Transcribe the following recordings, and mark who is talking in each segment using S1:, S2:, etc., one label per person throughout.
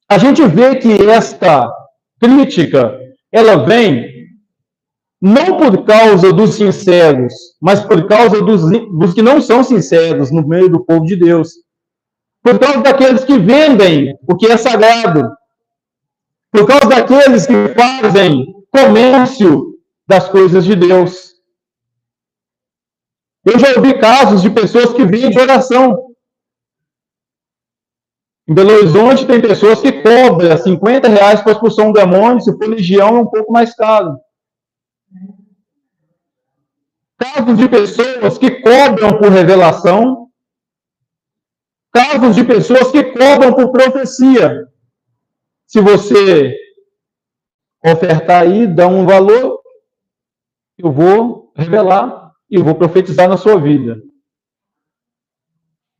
S1: a gente vê que esta crítica, ela vem não por causa dos sinceros, mas por causa dos que não são sinceros no meio do povo de Deus. Por causa daqueles que vendem o que é sagrado. Por causa daqueles que fazem comércio das coisas de Deus. Eu já ouvi casos de pessoas que vendem oração. Em Belo Horizonte tem pessoas que cobram R$ 50 para expulsar um demônio, se for legião é um pouco mais caro. Casos de pessoas que cobram por revelação. Casos de pessoas que cobram por profecia. Se você ofertar aí, dá um valor, eu vou revelar e vou profetizar na sua vida.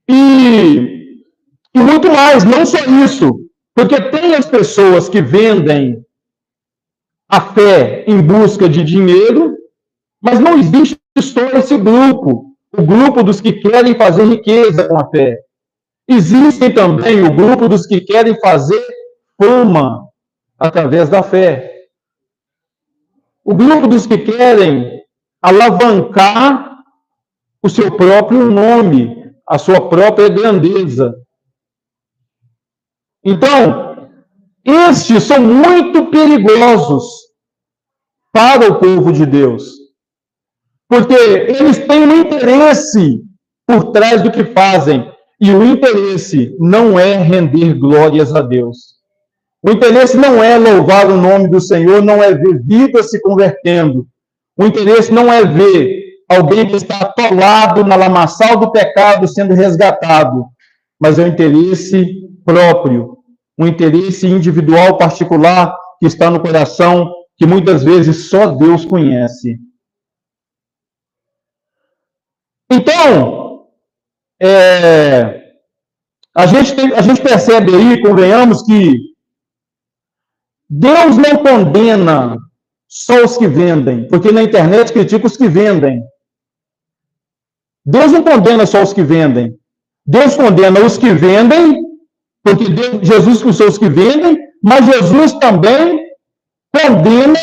S1: E muito mais, não só isso, porque tem as pessoas que vendem a fé em busca de dinheiro, mas não existe só esse grupo, o grupo dos que querem fazer riqueza com a fé. Existe também o grupo dos que querem fazer fama através da fé. O grupo dos que querem alavancar o seu próprio nome, a sua própria grandeza. Então, estes são muito perigosos para o povo de Deus, porque eles têm um interesse por trás do que fazem, e o interesse não é render glórias a Deus. O interesse não é louvar o nome do Senhor, não é ver vidas se convertendo. O interesse não é ver alguém que está atolado na lamaçal do pecado sendo resgatado, mas é o interesse próprio, um interesse individual, particular, que está no coração, que muitas vezes só Deus conhece. Então, a gente percebe aí, convenhamos, que Deus não condena só os que vendem, porque na internet critica os que vendem. Deus não condena só os que vendem. Deus condena os que vendem, porque Jesus expulsou os que vendem, mas Jesus também condena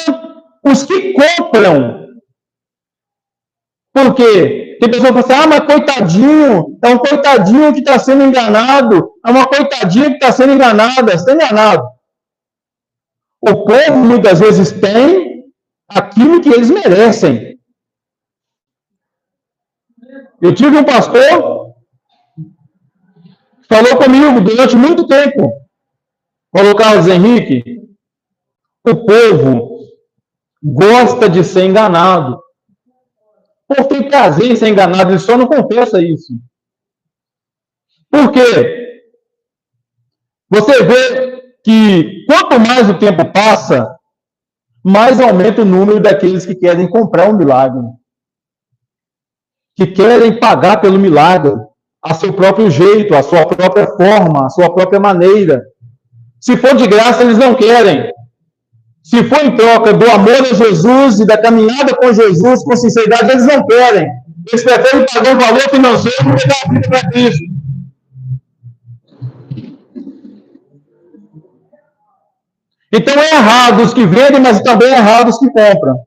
S1: os que compram. Por quê? Tem pessoas que falam assim, mas coitadinho, é um coitadinho que está sendo enganado, é uma coitadinha que está sendo enganada, está enganado. O povo muitas vezes tem aquilo que eles merecem. Eu tive um pastor que falou comigo durante muito tempo, falou, Carlos Henrique, o povo gosta de ser enganado. O povo tem prazer em ser enganado, ele só não confessa isso. Por quê? Você vê que quanto mais o tempo passa, mais aumenta o número daqueles que querem comprar um milagre. Que querem pagar pelo milagre, a seu próprio jeito, a sua própria forma, a sua própria maneira. Se for de graça, eles não querem. Se for em troca do amor a Jesus e da caminhada com Jesus, com sinceridade, eles não querem. Eles preferem pagar um valor financeiro do que dar a vida para Cristo. Então é errado os que vendem, mas também é errado os que compram.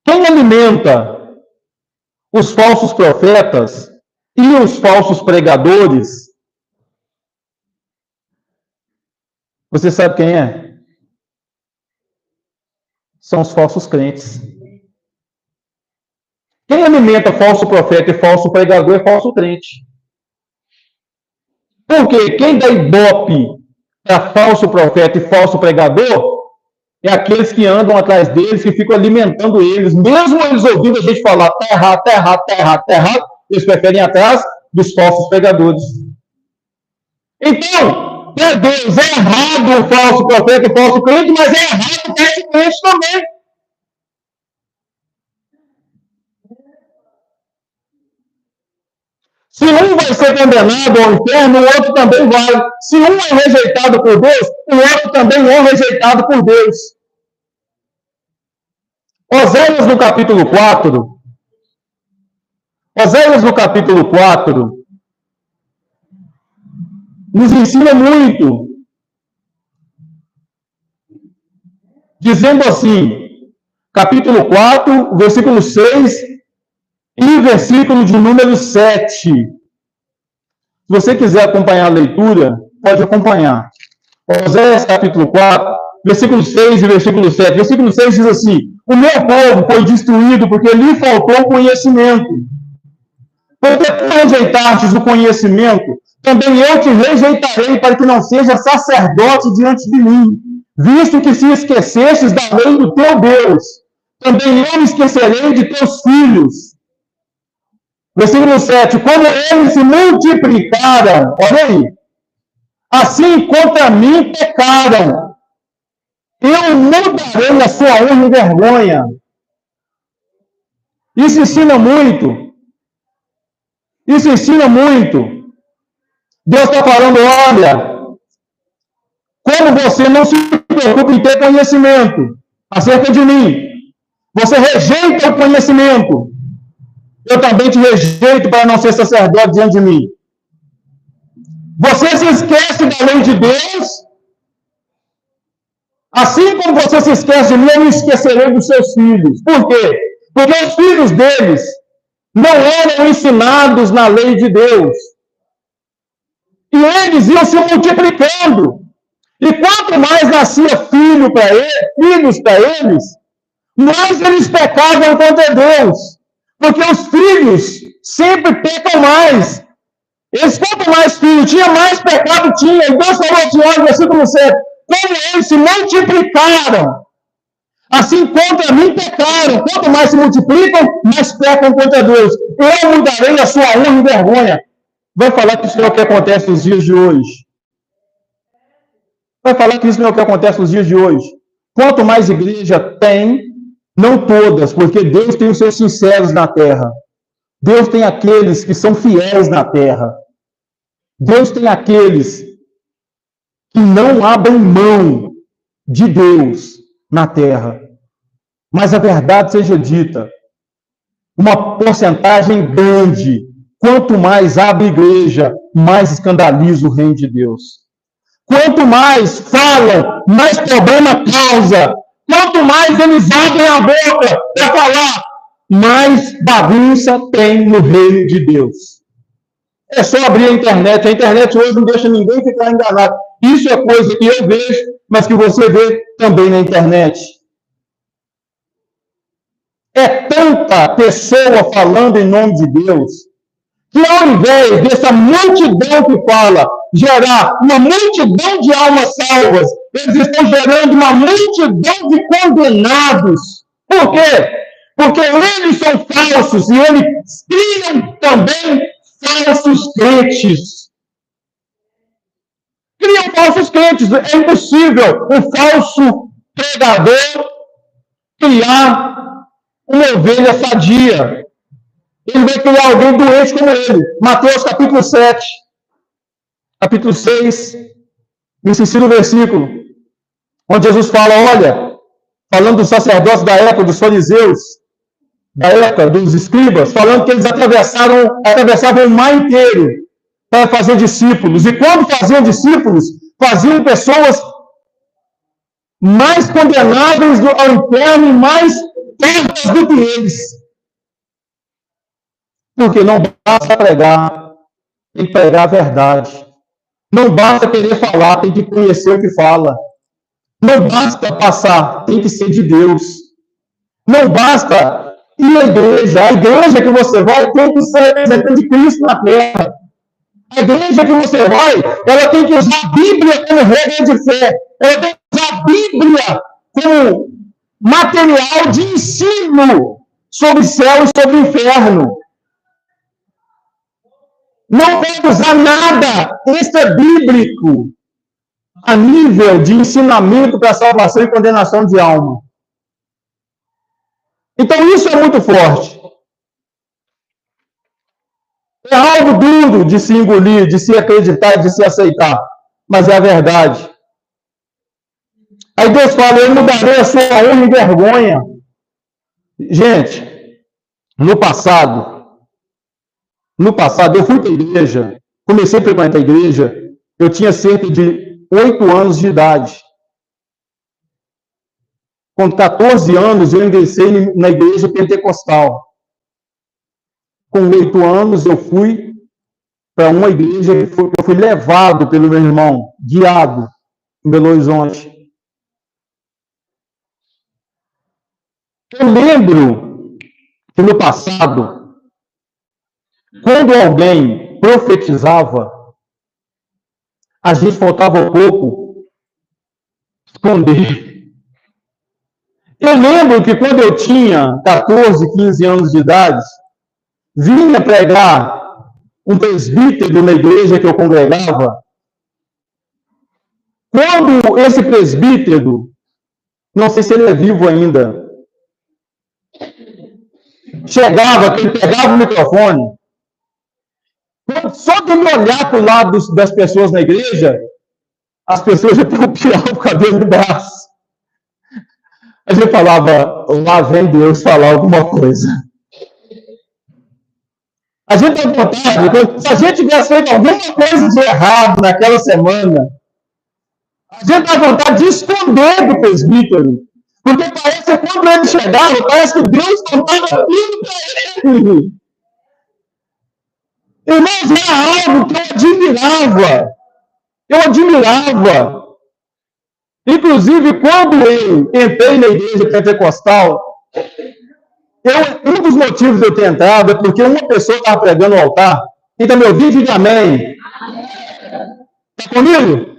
S1: Quem alimenta os falsos profetas e os falsos pregadores, você sabe quem é? São os falsos crentes. Quem alimenta falso profeta e falso pregador é falso crente. Porque quem dá ibope para falso profeta e falso pregador é aqueles que andam atrás deles, que ficam alimentando eles, mesmo eles ouvindo a gente falar, tá errado, tá errado, tá errado, tá errado, eles preferem ir atrás dos falsos pregadores. Então, para Deus é errado o falso profeta e o falso crente, mas é errado o falso crente também. Se um vai ser condenado ao inferno, o outro também vai. Se um é rejeitado por Deus, o outro também é rejeitado por Deus. Oséias no capítulo 4. Oséias no capítulo 4, nos ensina muito, dizendo assim, capítulo 4, versículo 6 e versículo de número 7. Se você quiser acompanhar a leitura, pode acompanhar. Oséias, capítulo 4, versículo 6 e versículo 7. Versículo 6 diz assim: o meu povo foi destruído porque lhe faltou conhecimento. Porque tu rejeitastes o conhecimento, também eu te rejeitarei para que não seja sacerdote diante de mim, visto que se esquecestes da lei do teu Deus, também eu me esquecerei de teus filhos. Versículo 7, como eles se multiplicaram, olha aí, assim contra mim pecaram, eu mudarei a sua honra e vergonha. Isso ensina muito. Isso ensina muito. Deus está falando, olha, como você não se preocupa em ter conhecimento acerca de mim, você rejeita o conhecimento, eu também te rejeito para não ser sacerdote diante de mim. Você se esquece da lei de Deus, assim como você se esquece de mim, eu me esquecerei dos seus filhos. Por quê? Porque os filhos deles não eram ensinados na lei de Deus. E eles iam se multiplicando. E quanto mais nascia filhos para eles, mais eles pecavam contra Deus. Porque os filhos sempre pecam mais. Eles, quanto mais filhos tinha, mais pecado tinha. E Deus falou assim, olha, versículo 7, como eles se multiplicaram, assim contra mim pecaram. Quanto mais se multiplicam, mais pecam contra Deus. Eu mudarei a sua honra e vergonha. Vai falar que isso não é o que acontece nos dias de hoje. Vai falar que isso não é o que acontece nos dias de hoje. Quanto mais igreja tem, não todas, porque Deus tem os seus sinceros na terra. Deus tem aqueles que são fiéis na terra. Deus tem aqueles que não abrem mão de Deus na terra. Mas a verdade seja dita, uma porcentagem grande, quanto mais abre igreja, mais escandaliza o reino de Deus. Quanto mais falam, mais problema causa. Quanto mais eles abrem a boca para falar, mais bagunça tem no reino de Deus. É só abrir a internet. A internet hoje não deixa ninguém ficar enganado. Isso é coisa que eu vejo, mas que você vê também na internet. É tanta pessoa falando em nome de Deus, que ao invés dessa multidão que fala, gerar uma multidão de almas salvas, eles estão gerando uma multidão de condenados. Por quê? Porque eles são falsos e eles criam também falsos crentes. Criam falsos crentes. É impossível um falso pregador criar uma ovelha sadia. Ele vai criar alguém doente como ele. Mateus capítulo 7, capítulo 6, nesse ensino versículo, onde Jesus fala, olha, falando dos sacerdotes da época, dos fariseus, da época, dos escribas, falando que eles atravessavam o mar inteiro para fazer discípulos. E quando faziam discípulos, faziam pessoas mais condenáveis ao inferno e mais tortas do que eles. Porque não basta pregar, tem que pregar a verdade. Não basta querer falar, tem que conhecer o que fala. Não basta passar, tem que ser de Deus. Não basta ir à igreja. A igreja que você vai tem que ser representante de Cristo na terra. A igreja que você vai, ela tem que usar a Bíblia como regra de fé. Ela tem que usar a Bíblia como material de ensino sobre o céu e sobre o inferno. Não pode usar nada extra-bíblico a nível de ensinamento para salvação e condenação de alma. Então, isso é muito forte. É algo duro de se engolir, de se acreditar, de se aceitar. Mas é a verdade. Aí Deus fala, eu mudarei a sua honra e vergonha. Gente, no passado, eu fui para a igreja, comecei a frequentar a igreja, Eu tinha cerca de 8 anos de idade. Com 14 anos, eu ingressei na igreja pentecostal. Com 8 anos, eu fui para uma igreja que eu fui levado pelo meu irmão, guiado, em Belo Horizonte. Eu lembro que no passado, quando alguém profetizava, a gente faltava um pouco esconder. Eu lembro que quando eu tinha 14, 15 anos de idade, vinha pregar um presbítero na igreja que eu congregava. Quando esse presbítero, não sei se ele é vivo ainda, chegava, que ele pegava o microfone, só de me olhar para o lado das pessoas na igreja, as pessoas já tinham tirado o cabelo do braço. A gente falava, lá vem Deus falar alguma coisa. A gente tem vontade, se a gente tivesse feito alguma coisa de errado naquela semana, a gente tem vontade de esconder do presbítero. Porque parece que quando ele chegava, parece que Deus contava tudo para ele. Irmãos, era algo que eu admirava. Inclusive, quando eu entrei na igreja pentecostal, um dos motivos de eu ter entrado é porque uma pessoa estava pregando no altar. Quem está me ouvindo, diga amém. Está comigo?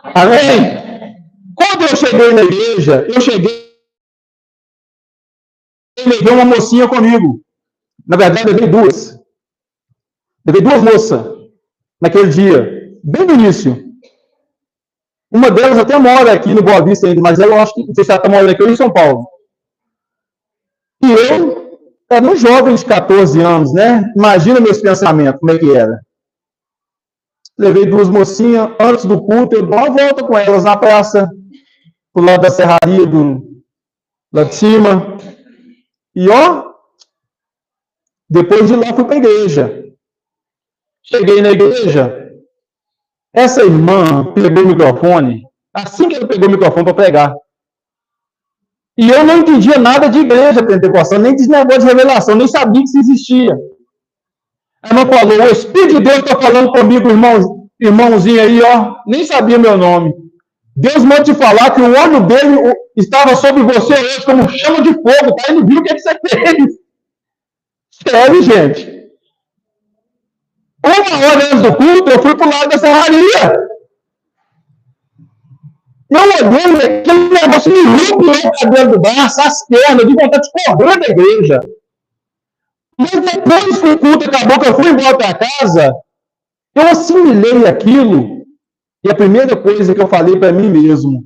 S1: Amém? Quando eu cheguei na igreja, levei uma mocinha comigo. Na verdade, levei duas. Levei duas moças naquele dia, bem no início. Uma delas até mora aqui no Boa Vista ainda, mas eu acho que, não sei se ela está morando aqui ou em São Paulo. E eu era um jovem de 14 anos, né? Imagina meus pensamentos, como é que era. Levei duas mocinhas, antes do culto, eu dou uma volta com elas na praça, pro lado da serraria, lá de cima. E depois de lá fui para a igreja. Cheguei na igreja, essa irmã pegou o microfone, assim que ela pegou o microfone para pregar. E eu não entendia nada de igreja pentecostal, nem de negócio de revelação, nem sabia que isso existia. A irmã falou, o Espírito de Deus está falando comigo, irmãozinho aí, nem sabia meu nome. Deus manda te falar que o olho dele estava sobre você hoje como chama de fogo, tá? Ele viu o que você fez. Sério, gente. Uma hora antes do culto, eu fui para o lado da serraria. Eu olhei, aquele negócio me rubou o cabelo do braço, as pernas, de vontade de correr da igreja. Mas depois que o culto acabou, que eu fui embora para casa, eu assimilei aquilo. E a primeira coisa que eu falei para mim mesmo,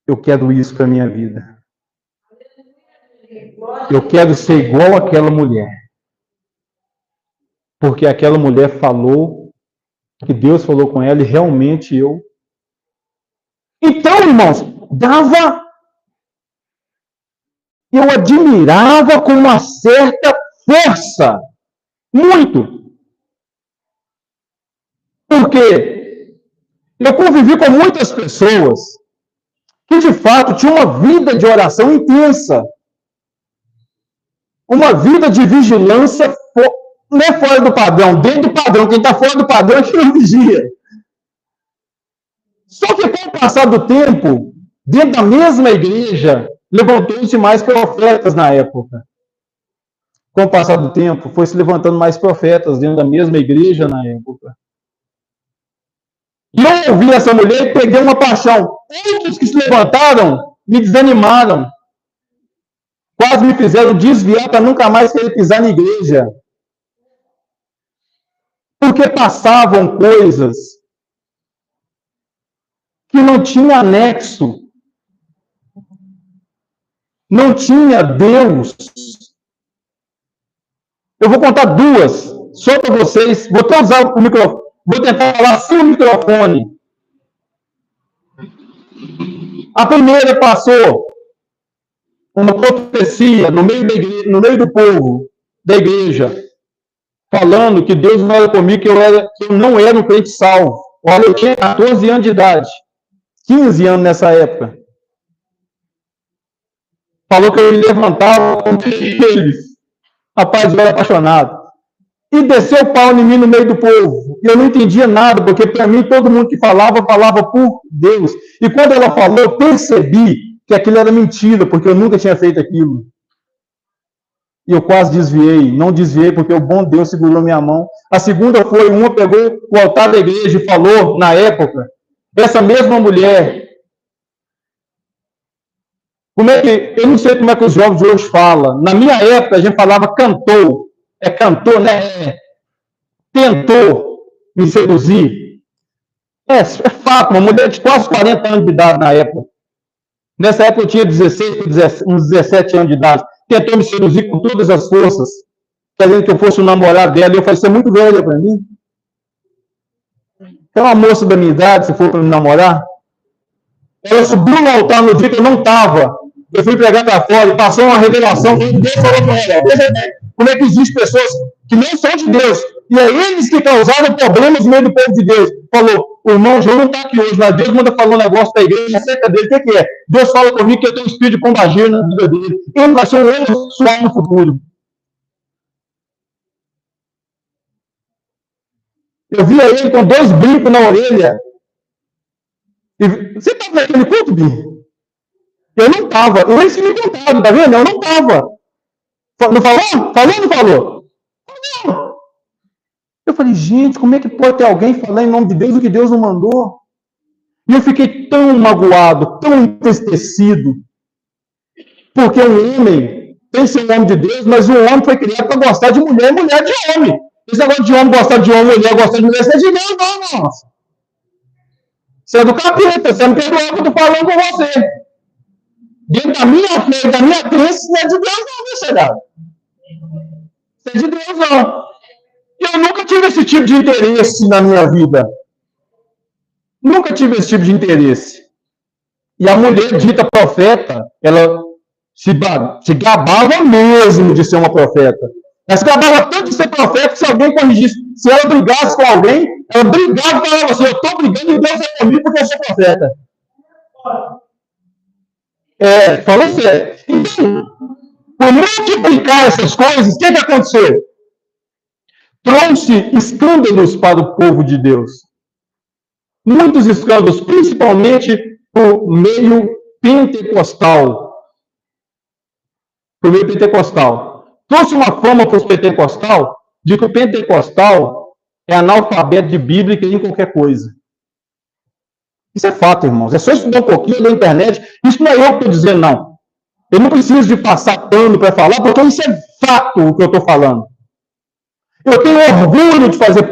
S1: eu quero isso para a minha vida. Eu quero ser igual àquela mulher. Porque aquela mulher falou, que Deus falou com ela, e realmente eu. Então, irmãos, eu admirava com uma certa força. Muito. Porque eu convivi com muitas pessoas que, de fato, tinham uma vida de oração intensa. Uma vida de vigilância, não é fora do padrão, dentro do padrão. Quem está fora do padrão é que não vigia. Só que com o passar do tempo, dentro da mesma igreja, levantou-se mais profetas na época. Com o passar do tempo, foi se levantando mais profetas dentro da mesma igreja na época. E eu ouvi essa mulher e peguei uma paixão. Outros que se levantaram me desanimaram. Quase me fizeram desviar para nunca mais querer pisar na igreja. Porque passavam coisas que não tinha anexo. Não tinha Deus. Eu vou contar duas, só para vocês. Vou até usar o microfone. Vou tentar falar sem o microfone. A primeira passou uma profecia no meio do povo da igreja, falando que Deus não era comigo, que eu não era um crente salvo. Olha, eu tinha 14 anos de idade, 15 anos nessa época. Falou que eu me levantava com eles. Rapaz, eu era apaixonado. E desceu o pau em mim no meio do povo. E eu não entendia nada, porque para mim todo mundo que falava, falava por Deus. E quando ela falou, eu percebi que aquilo era mentira, porque eu nunca tinha feito aquilo. E eu quase desviei. Não desviei, porque o bom Deus segurou minha mão. A segunda foi, uma pegou o altar da igreja e falou, na época, essa mesma mulher. Como é que, eu não sei como é que os jovens de hoje falam. Na minha época, a gente falava cantou. É cantor, né? Tentou me seduzir. É fato, uma mulher de quase 40 anos de idade na época. Nessa época eu tinha 16, uns 17 anos de idade. Tentou me seduzir com todas as forças, querendo que eu fosse o namorado dela. E eu falei, você é muito velha para mim. É uma moça da minha idade, se for para me namorar. Ela subiu no altar no dia que eu não estava. Eu fui pregar para fora e passou uma revelação. Deus falou para ela, como é que existem pessoas que não são de Deus. E é eles que causaram problemas no meio do povo de Deus. Falou, o irmão João não está aqui hoje, mas Deus manda falar um negócio da igreja acerca dele. O que é? Deus fala comigo que eu tenho um espírito de pombageiro na vida dele. Ele vai ser um anjo suave no futuro. Eu via ele com 2 brincos na orelha. E, você estava naquele culto, Binho? Eu não estava. Eu nem me contado, tá vendo? Eu não estava. Não falou? Falou ou não falou? Falou. Eu falei, gente, como é que pode ter alguém falar em nome de Deus o que Deus não mandou? E eu fiquei tão magoado, tão entristecido, porque um homem tem que ser um homem de Deus, mas o homem foi criado para gostar de mulher, mulher de homem. Esse negócio de homem gostar de homem, mulher gostar de mulher, isso é de Deus, não, nossa. Você é do capeta, você não perdoa o que eu estou falando com você. Dentro da minha fé, da minha crença, não é de Deus, não, meu chegado. Isso é de Deus, não. Eu nunca tive esse tipo de interesse na minha vida. Nunca tive esse tipo de interesse. E a mulher dita profeta, ela se gabava mesmo de ser uma profeta. Ela se gabava tanto de ser profeta que se alguém corrigisse, se ela brigasse com alguém, ela brigava e falava assim, eu estou brigando e Deus é comigo porque eu sou profeta. Falou sério. Então, por multiplicar essas coisas, o que aconteceu? Trouxe escândalos para o povo de Deus. Muitos escândalos, principalmente por meio pentecostal. Por meio pentecostal. Trouxe uma fama para os pentecostal de que o pentecostal é analfabeto de Bíblia em qualquer coisa. Isso é fato, irmãos. É só estudar um pouquinho na internet. Isso não é eu que estou dizendo, não. Eu não preciso de passar pano para falar, porque isso é fato o que eu estou falando. Eu tenho orgulho de fazer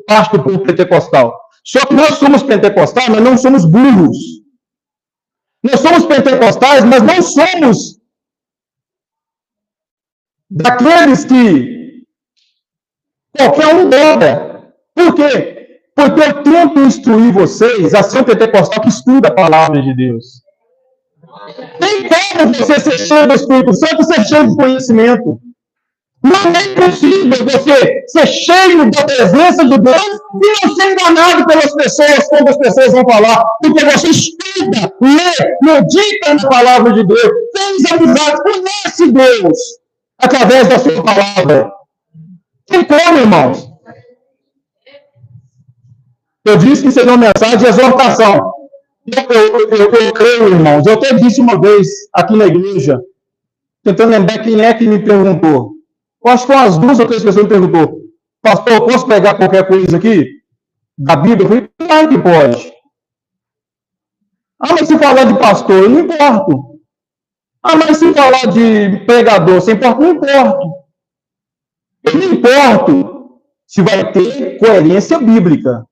S1: parte do povo pentecostal. Só que nós somos pentecostais, mas não somos burros. Nós somos pentecostais, mas não somos daqueles que qualquer um dobra. Por quê? Porque eu tento instruir vocês a ser um pentecostal que estuda a palavra de Deus. Tem como você ser cheio do Espírito Santo e ser cheio de conhecimento. Não é possível você ser cheio da presença de Deus e não ser enganado pelas pessoas quando as pessoas vão falar. Porque você estuda, lê, medita na palavra de Deus, fez amizade, conhece Deus através da sua palavra. Tem como, irmãos? Eu disse que seria uma mensagem de exortação. Eu creio, irmãos. Eu até disse uma vez aqui na igreja, tentando lembrar quem é que me perguntou. Eu acho que umas 2 ou 3 pessoas me perguntou, pastor, posso pegar qualquer coisa aqui da Bíblia? Eu falei, claro que pode. Ah, mas se falar de pastor, eu não importo. Ah, mas se falar de pregador, você importa? Não importo. Eu não importo se vai ter coerência bíblica.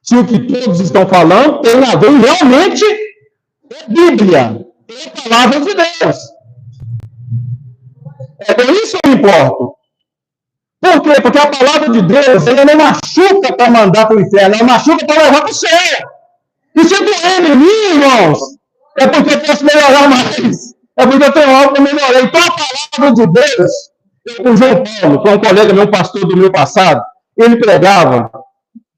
S1: Se o que todos estão falando tem a ver realmente é Bíblia, é a palavra de Deus. É por isso que eu me importo. Por quê? Porque a palavra de Deus, ela não machuca para mandar para o inferno, ela machuca para levar para o céu. E se doer em mim, irmãos, é porque eu posso melhorar mais. É porque eu tenho algo para melhorar. Então a palavra de Deus, o João Paulo, que é um colega meu, pastor do meu passado, ele pregava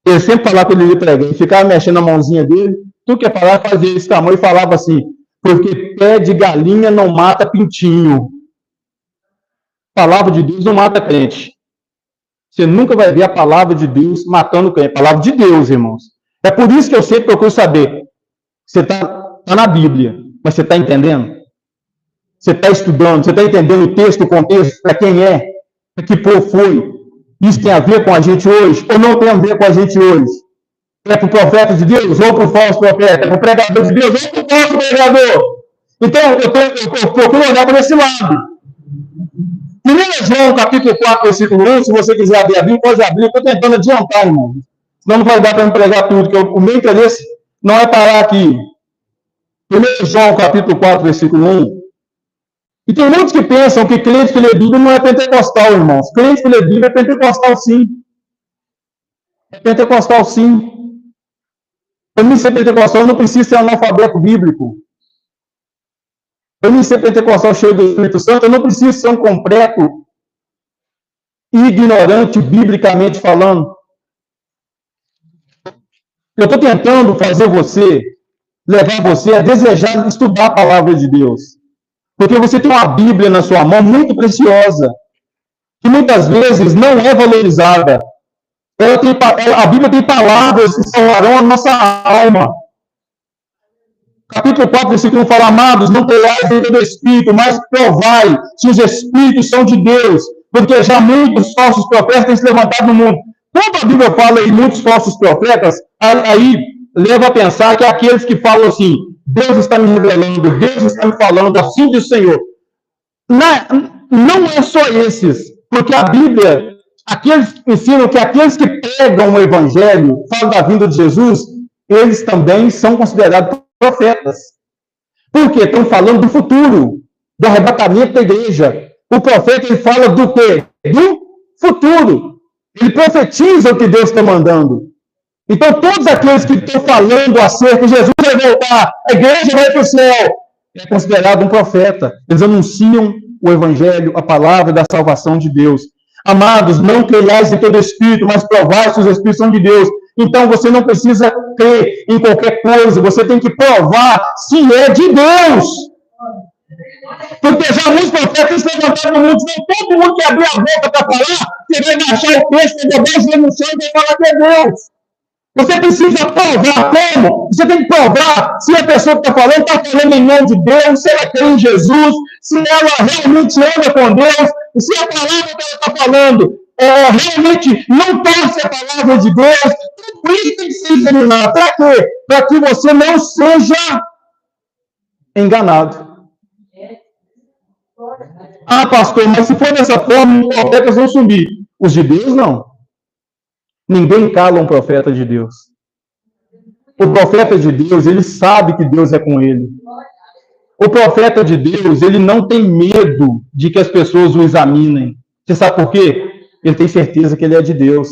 S1: Ele sempre falava quando ele ia pregar, ele ficava mexendo a mãozinha dele, tudo que ia falar, fazia esse tamanho e falava assim, porque pé de galinha não mata pintinho. Palavra de Deus não mata crente. Você nunca vai ver a palavra de Deus matando crente. Palavra de Deus, irmãos. É por isso que eu sempre procuro saber. Você está na Bíblia, mas você está entendendo? Você está estudando, você está entendendo o texto, o contexto, para quem é, para que povo foi. Isso tem a ver com a gente hoje, ou não tem a ver com a gente hoje? É para o profeta de Deus, ou para o falso profeta? É para o pregador de Deus, ou para o falso pregador? Então, eu procuro olhar para esse lado. 1 João, capítulo 4, versículo 1, se você quiser abrir a Bíblia, pode abrir. Eu estou tentando adiantar, irmão. Senão não vai dar para me pregar tudo, que o meu interesse não é parar aqui. 1 João, capítulo 4, versículo 1. E tem muitos que pensam que crente que lê Bíblia não é pentecostal, irmãos. Crente que lê Bíblia é pentecostal, sim. É pentecostal, sim. Para mim ser pentecostal, eu não preciso ser analfabeto bíblico. Para mim ser pentecostal cheio do Espírito Santo, eu não preciso ser um completo ignorante, biblicamente falando. Eu estou tentando fazer você, levar você a desejar estudar a palavra de Deus. Porque você tem uma Bíblia na sua mão muito preciosa, que muitas vezes não é valorizada. A Bíblia tem palavras que salvarão a nossa alma. Capítulo 4, versículo 1 fala, amados, não tenhais dentro do Espírito, mas provai se os Espíritos são de Deus, porque já muitos falsos profetas têm se levantado no mundo. Quando a Bíblia fala em muitos falsos profetas, aí leva a pensar que é aqueles que falam assim, Deus está me revelando, Deus está me falando, assim diz o Senhor. Não é só esses, porque a Bíblia, aqueles ensinam que aqueles que pregam o Evangelho, falam da vinda de Jesus, eles também são considerados profetas. Por quê? Estão falando do futuro, do arrebatamento da igreja. O profeta, ele fala do quê? Do futuro. Ele profetiza o que Deus está mandando. Então, todos aqueles que estão falando acerca de Jesus vai voltar, a igreja vai para o céu, é considerado um profeta. Eles anunciam o evangelho, a palavra da salvação de Deus. Amados, não creiais em todo espírito, mas provai se os espíritos são de Deus. Então, você não precisa crer em qualquer coisa, você tem que provar se é de Deus. Porque já muitos profetas se levantaram no mundo, então todo mundo que abrir a boca para falar, você vai baixar o texto, vai no chão e vai falar que é Deus. Você precisa provar como? Você tem que provar se a pessoa que está falando em nome de Deus, se ela crê em Jesus, se ela realmente anda com Deus, se a palavra que ela está falando realmente não torce a palavra de Deus. Tudo isso tem que ser examinado. Para quê? Para que você não seja enganado. Ah, pastor, mas se for dessa forma, os profetas vão sumir. Os de Deus, não. Ninguém cala um profeta de Deus. O profeta de Deus, ele sabe que Deus é com ele. O profeta de Deus, ele não tem medo de que as pessoas o examinem. Você sabe por quê? Ele tem certeza que ele é de Deus.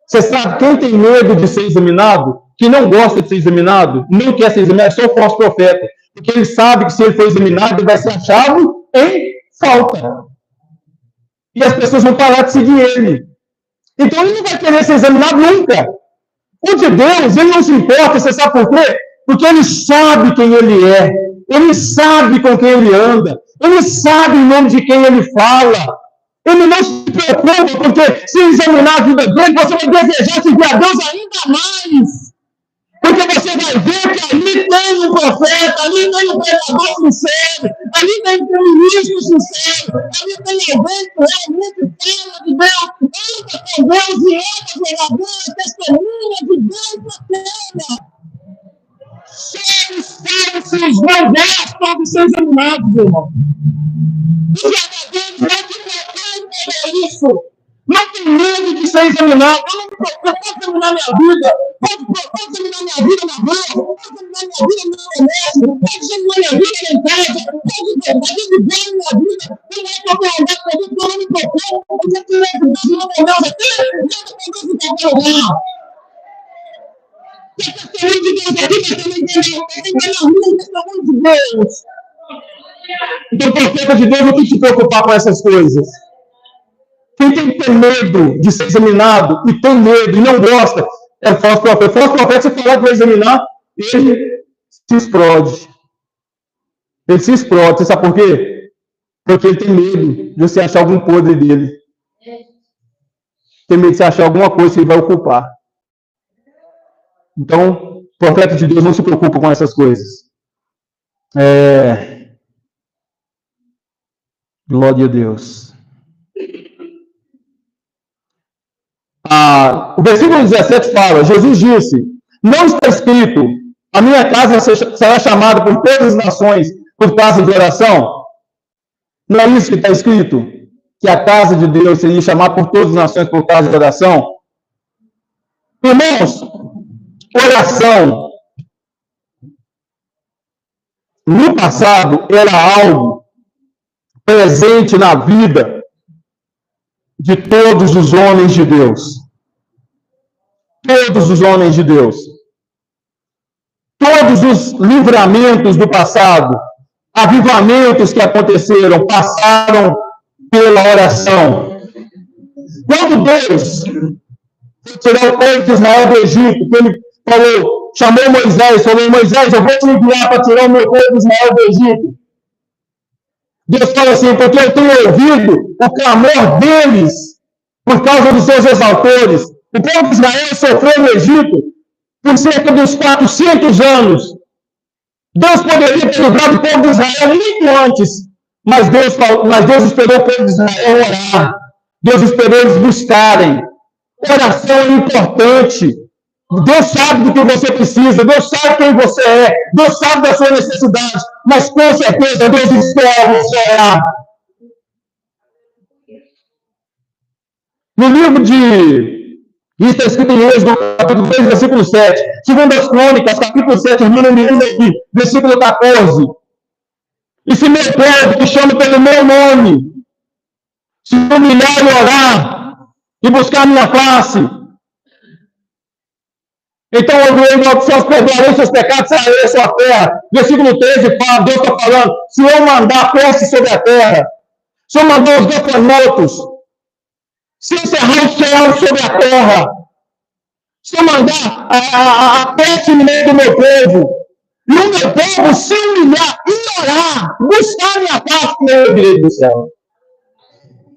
S1: Você sabe, quem tem medo de ser examinado, que não gosta de ser examinado, não quer ser examinado, é só o falso profeta. Porque ele sabe que se ele for examinado, ele vai ser achado em falta. E as pessoas vão parar de seguir ele. Então ele não vai querer ser examinado nunca. O de Deus, ele não se importa, você sabe por quê? Porque ele sabe quem ele é. Ele sabe com quem ele anda. Ele sabe em nome de quem ele fala. Ele não se preocupa, porque se examinar a vida dele, você vai desejar seguir a Deus ainda mais. Porque você vai ver que ali tem um profeta, ali tem um pregador sincero, ali tem um ministro sincero, ali tem alguém que realmente fala de Deus, anda com Deus e anda pela Deus, testemunha de Deus na terra. Só os falsos não gostam de ser examinados, irmão. Os verdadeiros não se preocupam com isso. Não tem medo de ser examinado. Eu não me preocupo, eu posso examinar minha vida. Posso examinar minha vida na rua. Posso examinar minha vida no comércio. Posso examinar minha vida em casa. Posso viver minha vida. Não é para eu andar com isso, eu não me preocupo. Porque se eu não com Deus aqui, eu não com Deus em qualquer lugar. Se a testemunha de Deus aqui, mas também tem na rua, testemunha de Deus. Então, profeta de Deus não tem que se preocupar com essas coisas. Quem tem que ter medo de ser examinado, e tem medo, e não gosta, É falso profeta. Falso profeta, se falar que vai examinar, ele se explode. Ele se explode. Você sabe por quê? Porque ele tem medo de você achar algum podre dele. Tem medo de você achar alguma coisa que ele vai ocupar. Então, o profeta de Deus não se preocupa com essas coisas. Glória a Deus. O versículo 17 fala, Jesus disse, não está escrito, a minha casa será chamada por todas as nações por casa de oração? Não é isso que está escrito? Que a casa de Deus seria chamada por todas as nações por casa de oração? Irmãos, oração, no passado, era algo presente na vida de todos os homens de Deus. Todos os homens de Deus. Todos os livramentos do passado, avivamentos que aconteceram, passaram pela oração. Quando Deus tirou o povo de Israel do Egito, que ele falou, chamou Moisés, falou, Moisés, eu vou te enviar para tirar o meu povo de Israel do Egito. Deus fala assim, porque eu tenho ouvido o clamor deles por causa dos seus exaltores. O povo de Israel sofreu no Egito por cerca de uns 400 anos. Deus poderia ter livrado o povo de Israel muito antes, mas Deus esperou o povo de Israel orar. Deus esperou eles buscarem. Oração é importante. Deus sabe do que você precisa, Deus sabe quem você é, Deus sabe da sua necessidade, mas com certeza Deus espera você orar. No livro de está escrito em Êxodo, capítulo 3, versículo 7, segundo as Crônicas, capítulo 7, termina aqui, versículo 14. E se meu povo, que chama pelo meu nome, se humilhar e orar, e buscar a minha face, então eu só perdoarei seus pecados, sararei sua terra. Versículo 13 fala, Deus está falando, se eu mandar peste sobre a terra, se eu mandar os gafanhotos, se encerrar o céu sobre a terra, se eu mandar a peste no meio do meu povo, e o meu povo se humilhar e orar, buscar a minha face, eu ouvirei do céu.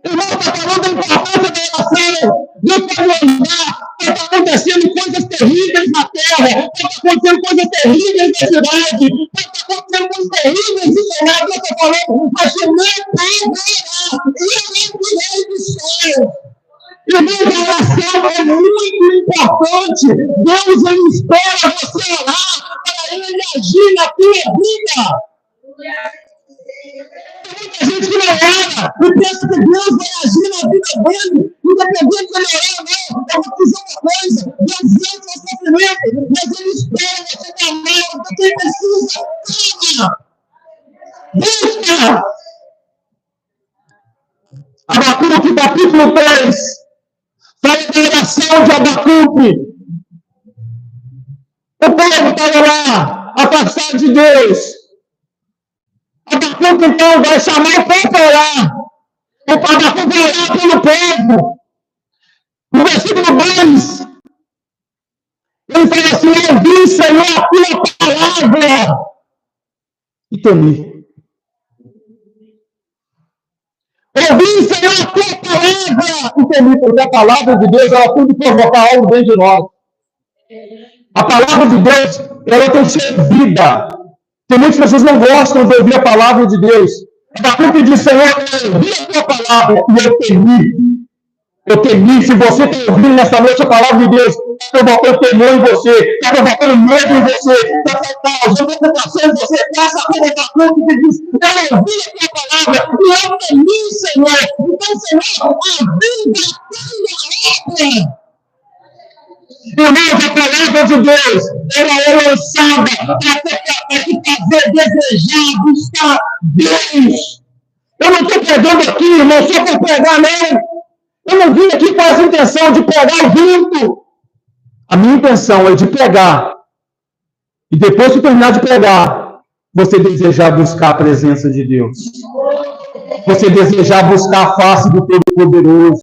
S1: Irmão, está falando da importância da oração. Deus pode mandar, está acontecendo coisas terríveis na terra, está acontecendo coisas terríveis na cidade, está acontecendo coisas terríveis no Senado, Deus está falando, mas o meu povo orar, eu ouvirei do céu. Irmão, a oração é muito importante. Deus ele espera você orar para ele agir na tua vida. Tem muita gente que não ora e pensa que Deus vai agir na vida dele, independente de ele orar ou não. Eu vou dizer uma coisa: Deus vê o seu sofrimento, mas ele espera você clamar, porque quem precisa, busca. Abacuque, capítulo 3. Fala da oração de Abacuque. O povo estava lá, afastado de Deus. Abacuque, então, vai chamar o povo para orar. O Abacuque vai orar pelo povo. No versículo 2, ele fala assim, eu vi, Senhor, a tua palavra. E temi. Ouvi, Senhor, a tua palavra. E temi, porque a palavra de Deus, ela tem que provocar algo dentro de nós. A palavra de Deus, ela tem que ser vida. Tem muitas pessoas que não gostam de ouvir a palavra de Deus. Abacuque diz, Senhor, eu ouvi a tua palavra e eu temi. Eu temi. Se você está ouvindo nessa noite a palavra de Deus, está provocando temor em você, está provocando medo em você, está causando preocupação em você, faça como Abacuque que diz, eu ouvi a tua palavra e eu temi, Senhor. Então, Senhor, a vida tem a obra. Irmãos, a palavra de Deus, ela é lançada para te fazer desejar, buscar Deus. Eu não estou pregando aqui, irmão, só para pregar, não. Eu não vim aqui com essa intenção de pregar o vento. A minha intenção é de pregar. E depois de terminar de pregar, você desejar buscar a presença de Deus. Você desejar buscar a face do Todo-Poderoso.